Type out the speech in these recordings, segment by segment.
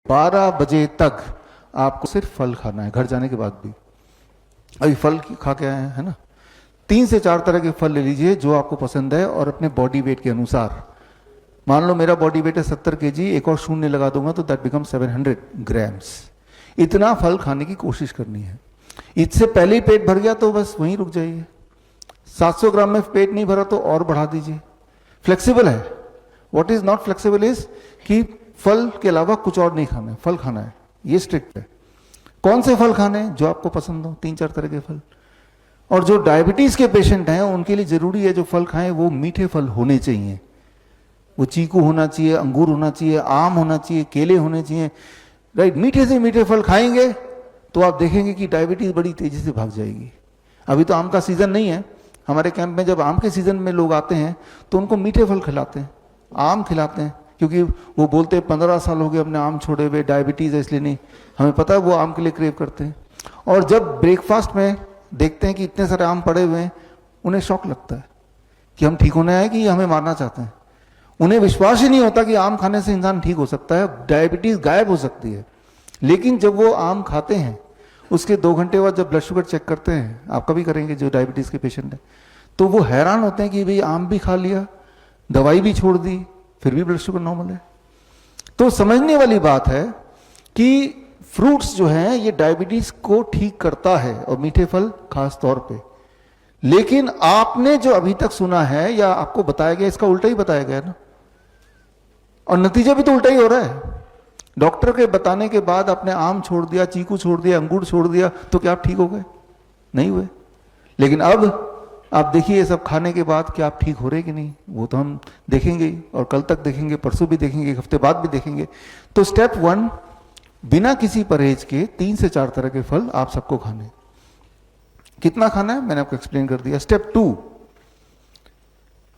12 बजे तक आपको सिर्फ फल खाना है, घर जाने के बाद भी। अभी फल खा के आए हैं, है ना? 3 से 4 तरह के फल ले लीजिए जो आपको पसंद है, और अपने बॉडी वेट के अनुसार। मान लो मेरा बॉडी वेट है 70 kg, एक और शून्य लगा दूंगा तो दैट बिकम 700 ग्राम्स। इतना फल खाने की कोशिश करनी है। इससे पहले ही पेट भर गया तो बस वहीं रुक जाइए। 700 ग्राम में पेट नहीं भरा तो और बढ़ा दीजिए। फ्लेक्सिबल है। What is not flexible is कि फल के अलावा कुछ और नहीं खाना है, फल खाना है, ये स्ट्रिक्ट है। कौन से फल खाने हैं? जो आपको पसंद हो, 3-4 तरह के फल। और जो डायबिटीज के पेशेंट हैं उनके लिए जरूरी है जो फल खाएं वो मीठे फल होने चाहिए। वो चीकू होना चाहिए, अंगूर होना चाहिए, आम होना चाहिए, केले होने चाहिए, राइट? मीठे से मीठे फल खाएंगे तो आप देखेंगे कि डायबिटीज बड़ी तेजी से भाग जाएगी। अभी तो आम का सीजन नहीं है। हमारे कैंप में जब आम के सीजन में लोग आते हैं तो उनको मीठे फल खिलाते हैं, आम खिलाते हैं, क्योंकि वो बोलते हैं 15 साल हो गए अपने आम छोड़े हुए, डायबिटीज है इसलिए नहीं। हमें पता है वो आम के लिए क्रेव करते हैं। और जब ब्रेकफास्ट में देखते हैं कि इतने सारे आम पड़े हुए हैं, उन्हें शौक लगता है कि हम ठीक होने आए कि हमें मारना चाहते हैं। उन्हें विश्वास ही नहीं होता कि आम खाने से इंसान ठीक हो सकता है, डायबिटीज गायब हो सकती है। लेकिन जब वो आम खाते हैं उसके 2 घंटे बाद जब ब्लड शुगर चेक करते हैं, आप कभी करेंगे जो डायबिटीज के पेशेंट हैं, तो वो हैरान होते हैं कि भाई आम भी खा लिया, दवाई भी छोड़ दी, फिर भी ब्लड शुगर नॉर्मल है। तो समझने वाली बात है कि फ्रूट्स जो हैं ये डायबिटीज को ठीक करता है, और मीठे फल खास तौर पे। लेकिन आपने जो अभी तक सुना है या आपको बताया गया, इसका उल्टा ही बताया गया ना, और नतीजा भी तो उल्टा ही हो रहा है। डॉक्टर के बताने के बाद आपने आम छोड़ दिया, चीकू छोड़ दिया, अंगूर छोड़ दिया, तो क्या आप ठीक हो गए? नहीं हुए। लेकिन अब आप देखिए ये सब खाने के बाद क्या आप ठीक हो रहे कि नहीं, वो तो हम देखेंगे ही, और कल तक देखेंगे, परसों भी देखेंगे, एक हफ्ते बाद भी देखेंगे। तो स्टेप 1, बिना किसी परहेज के 3 से 4 तरह के फल आप सबको खाने। कितना खाना है मैंने आपको एक्सप्लेन कर दिया। स्टेप 2,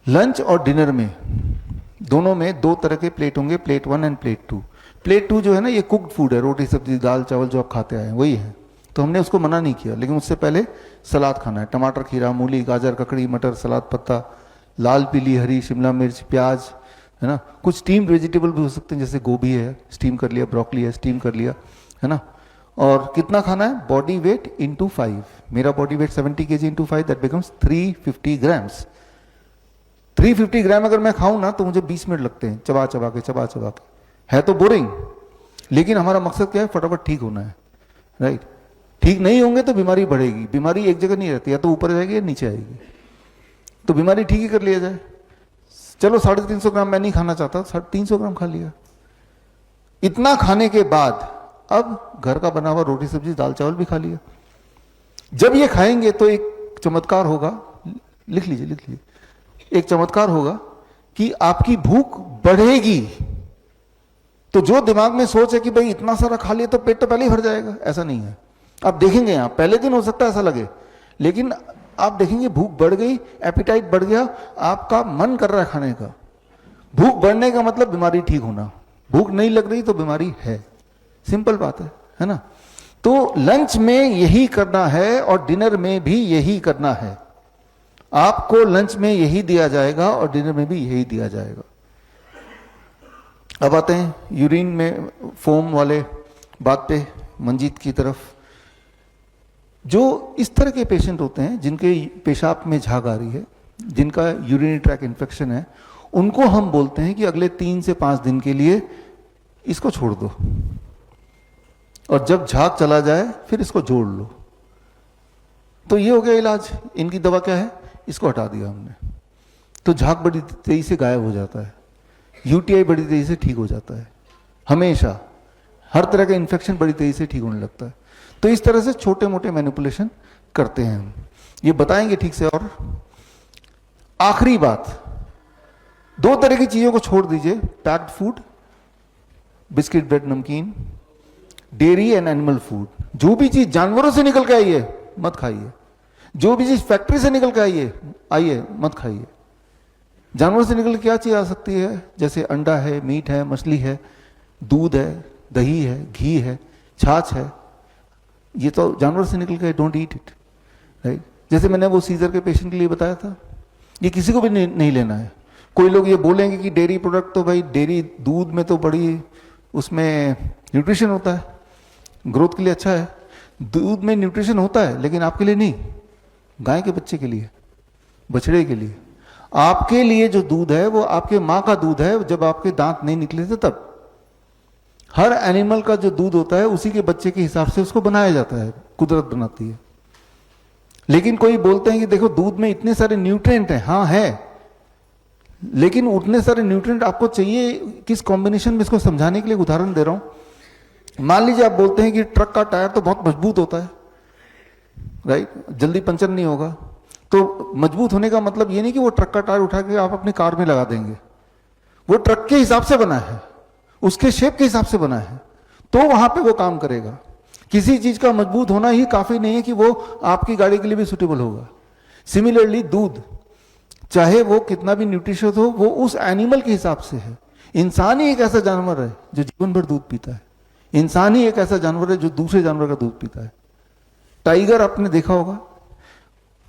लंच और डिनर में दोनों में 2 तरह के प्लेट होंगे, प्लेट 1 एंड प्लेट 2। प्लेट 2 जो है ना ये कुक्ड फूड है, रोटी सब्जी दाल चावल जो आप खाते आए हैं वही है, तो हमने उसको मना नहीं किया। लेकिन उससे पहले सलाद खाना है, टमाटर, खीरा, मूली, गाजर, ककड़ी, मटर, सलाद पत्ता, लाल पीली हरी शिमला मिर्च, प्याज, है ना। कुछ स्टीम वेजिटेबल भी हो सकते हैं, जैसे गोभी है स्टीम कर लिया, ब्रोकली है स्टीम कर लिया, है ना। और कितना खाना है? Body weight into 5। मेरा body weight 70 kg into 5 that becomes 350 grams. 350 ग्राम अगर मैं खाऊं ना तो मुझे 20 मिनट लगते हैं चबा चबा के। है तो बोरिंग, लेकिन हमारा मकसद क्या है? फटाफट ठीक होना है, राइट। ठीक नहीं होंगे तो बीमारी बढ़ेगी। बीमारी एक जगह नहीं रहती, या तो ऊपर जाएगी या नीचे आएगी। तो बीमारी ठीक ही कर लिया जाए। चलो 350 ग्राम मैं नहीं खाना चाहता, 300 ग्राम खा लिया। इतना खाने के बाद अब घर का बना हुआ रोटी सब्जी दाल चावल भी खा लिया। जब ये खाएंगे तो एक चमत्कार होगा, लिख लीजिए, एक चमत्कार होगा कि आपकी भूख बढ़ेगी। तो जो दिमाग में सोच है कि भाई इतना सारा खा लिया तो पेट तो पहले ही भर जाएगा, ऐसा नहीं है। आप देखेंगे यहां पहले दिन हो सकता है ऐसा लगे, लेकिन आप देखेंगे भूख बढ़ गई, एपिटाइट बढ़ गया, आपका मन कर रहा है खाने का। भूख बढ़ने का मतलब बीमारी ठीक होना। भूख नहीं लग रही तो बीमारी है, सिंपल बात है ना। तो लंच में यही करना है और डिनर में भी यही करना है। आपको लंच में यही दिया जाएगा और डिनर में भी यही दिया जाएगा। अब आते हैं यूरिन में फोम वाले बात पे, मंजीत की तरफ। जो इस तरह के पेशेंट होते हैं जिनके पेशाब में झाग आ रही है, जिनका यूरिनरी ट्रैक इन्फेक्शन है, उनको हम बोलते हैं कि अगले 3 से 5 दिन के लिए इसको छोड़ दो, और जब झाग चला जाए फिर इसको जोड़ लो। तो ये हो गया इलाज। इनकी दवा क्या है? इसको हटा दिया हमने, तो झाग बड़ी तेजी से गायब हो जाता है, यूटीआई बड़ी तेजी से ठीक हो जाता है, हमेशा हर तरह का इन्फेक्शन बड़ी तेजी से ठीक होने लगता है। तो इस तरह से छोटे मोटे मैनिपुलेशन करते हैं हम, ये बताएंगे ठीक से। और आखिरी बात, 2 तरह की चीजों को छोड़ दीजिए, पैक्ड फूड, बिस्किट ब्रेड नमकीन, डेयरी एंड एनिमल फूड। जो भी चीज जानवरों से निकल के आई है मत खाइए, जो भी चीज फैक्ट्री से निकल के आइए मत खाइए। जानवर से निकल के क्या चीज आ सकती है? जैसे अंडा है, मीट है, मछली है, दूध है, दही है, घी है, छाछ है, ये तो जानवर से निकल के, डोंट ईट इट, राइट। जैसे मैंने वो सीजर के पेशेंट के लिए बताया था, ये किसी को भी नहीं लेना है। कोई लोग ये बोलेंगे कि डेयरी प्रोडक्ट तो भाई डेयरी दूध में तो बड़ी उसमें न्यूट्रिशन होता है, ग्रोथ के लिए अच्छा है। दूध में न्यूट्रिशन होता है लेकिन आपके लिए नहीं, गाय के बच्चे के लिए, बछड़े के लिए। आपके लिए जो दूध है वो आपके माँ का दूध है, जब आपके दांत नहीं निकले थे तब। हर एनिमल का जो दूध होता है उसी के बच्चे के हिसाब से उसको बनाया जाता है, कुदरत बनाती है। लेकिन कोई बोलते हैं कि देखो दूध में इतने सारे न्यूट्रिएंट हैं, हाँ है, लेकिन उतने सारे न्यूट्रिएंट आपको चाहिए किस कॉम्बिनेशन में, इसको समझाने के लिए उदाहरण दे रहा हूं। मान लीजिए आप बोलते हैं कि ट्रक का टायर तो बहुत मजबूत होता है, राइट, जल्दी पंचर नहीं होगा। तो मजबूत होने का मतलब ये नहीं कि वो ट्रक का टायर उठा के आप अपनी कार में लगा देंगे। वो ट्रक के हिसाब से बना है, उसके शेप के हिसाब से बना है, तो वहां पे वो काम करेगा। किसी चीज का मजबूत होना ही काफी नहीं है कि वो आपकी गाड़ी के लिए भी सुटेबल होगा। सिमिलरली दूध, चाहे वो कितना भी न्यूट्रिशियस हो, वो उस एनिमल के हिसाब से है। इंसान ही एक ऐसा जानवर है जो जीवन भर दूध पीता है। इंसान ही एक ऐसा जानवर है जो दूसरे जानवर का दूध पीता है। टाइगर आपने देखा होगा,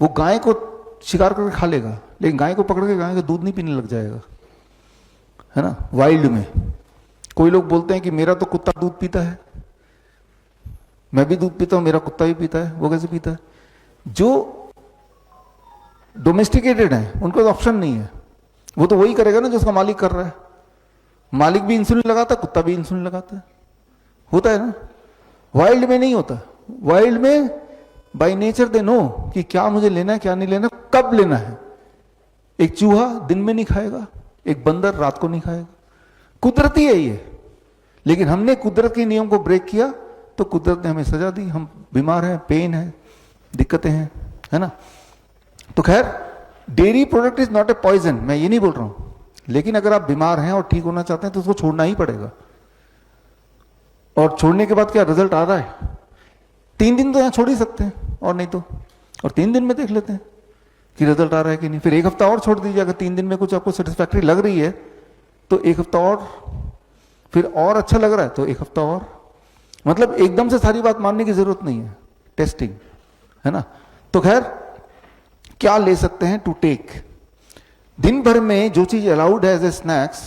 वो गाय को शिकार करके खा लेगा, लेकिन गाय को पकड़ के गाय का दूध नहीं पीने लग जाएगा, है ना। वाइल्ड में कोई लोग बोलते हैं कि मेरा तो कुत्ता दूध पीता है, मैं भी दूध पीता हूं, मेरा कुत्ता भी पीता है। वो कैसे पीता है? जो डोमेस्टिकेटेड है उनको तो ऑप्शन नहीं है, वो तो वही करेगा ना जो उसका मालिक कर रहा है। मालिक भी इंसुलिन लगाता है, कुत्ता भी इंसुलिन लगाता है, होता है ना। वाइल्ड में नहीं होता। वाइल्ड में बाय नेचर दे नो कि क्या मुझे लेना है, क्या नहीं लेना, कब लेना है। एक चूहा दिन में नहीं खाएगा, एक बंदर रात को नहीं खाएगा। कुदरती है ये, लेकिन हमने कुदरत के नियम को ब्रेक किया तो कुदरत ने हमें सजा दी। हम बीमार हैं, पेन है, दिक्कतें हैं, है ना। तो खैर, dairy product is not a poison, मैं ये नहीं बोल रहा हूं, लेकिन अगर आप बीमार हैं और ठीक होना चाहते हैं तो उसको छोड़ना ही पड़ेगा। और छोड़ने के बाद क्या रिजल्ट आ रहा है? 3 दिन तो यहां छोड़ ही सकते हैं, और नहीं तो, और 3 दिन में देख लेते हैं कि रिजल्ट आ रहा है कि नहीं। फिर 1 हफ्ता और छोड़ दीजिए, अगर 3 दिन में कुछ आपको सेटिस्फैक्ट्री लग रही है तो 1 हफ्ता और, फिर और अच्छा लग रहा है तो 1 हफ्ता और। मतलब एकदम से सारी बात मानने की जरूरत नहीं है, टेस्टिंग, है ना। तो खैर, क्या ले सकते हैं टू टेक? दिन भर में जो चीज अलाउड है एज ए स्नैक्स,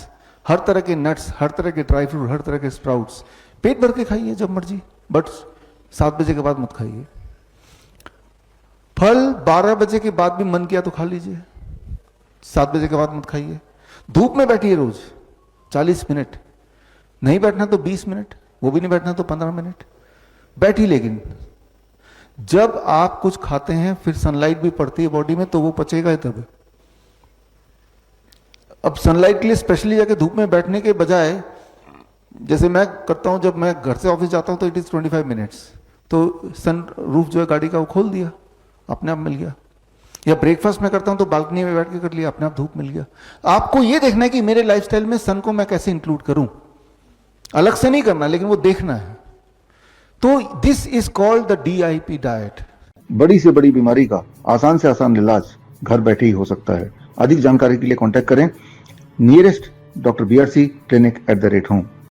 हर तरह के नट्स, हर तरह के ड्राई फ्रूट, हर तरह के स्प्राउट्स, पेट भर के खाइए जब मर्जी, बट 7 बजे के बाद मत खाइए। फल 12 बजे के बाद भी मन किया तो खा लीजिए, 7 बजे के बाद मत खाइए। धूप में बैठिए रोज 40 मिनट, नहीं बैठना तो 20 मिनट, वो भी नहीं बैठना तो 15 मिनट बैठी। लेकिन जब आप कुछ खाते हैं फिर सनलाइट भी पड़ती है बॉडी में, तो वो पचेगा ही तब। अब सनलाइट के लिए स्पेशली जाके धूप में बैठने के बजाय, जैसे मैं करता हूं, जब मैं घर से ऑफिस जाता हूं तो इट इज 25 मिनट्स, तो सन रूफ जो है गाड़ी का वो खोल दिया, अपने आप मिल गया। या ब्रेकफास्ट में करता हूं तो बालकनी में बैठ के कर लिया, अपने आप धूप मिल गया। आपको ये देखना है कि मेरे लाइफस्टाइल में सन को मैं कैसे इंक्लूड करूं, अलग से नहीं करना, लेकिन वो देखना है। तो this is called the DIP diet. बड़ी से बड़ी बीमारी का आसान से आसान इलाज घर बैठे ही हो सकता है। अधिक जानकारी के लिए कांटेक्ट करें nearest Dr. BRC clinic @ home।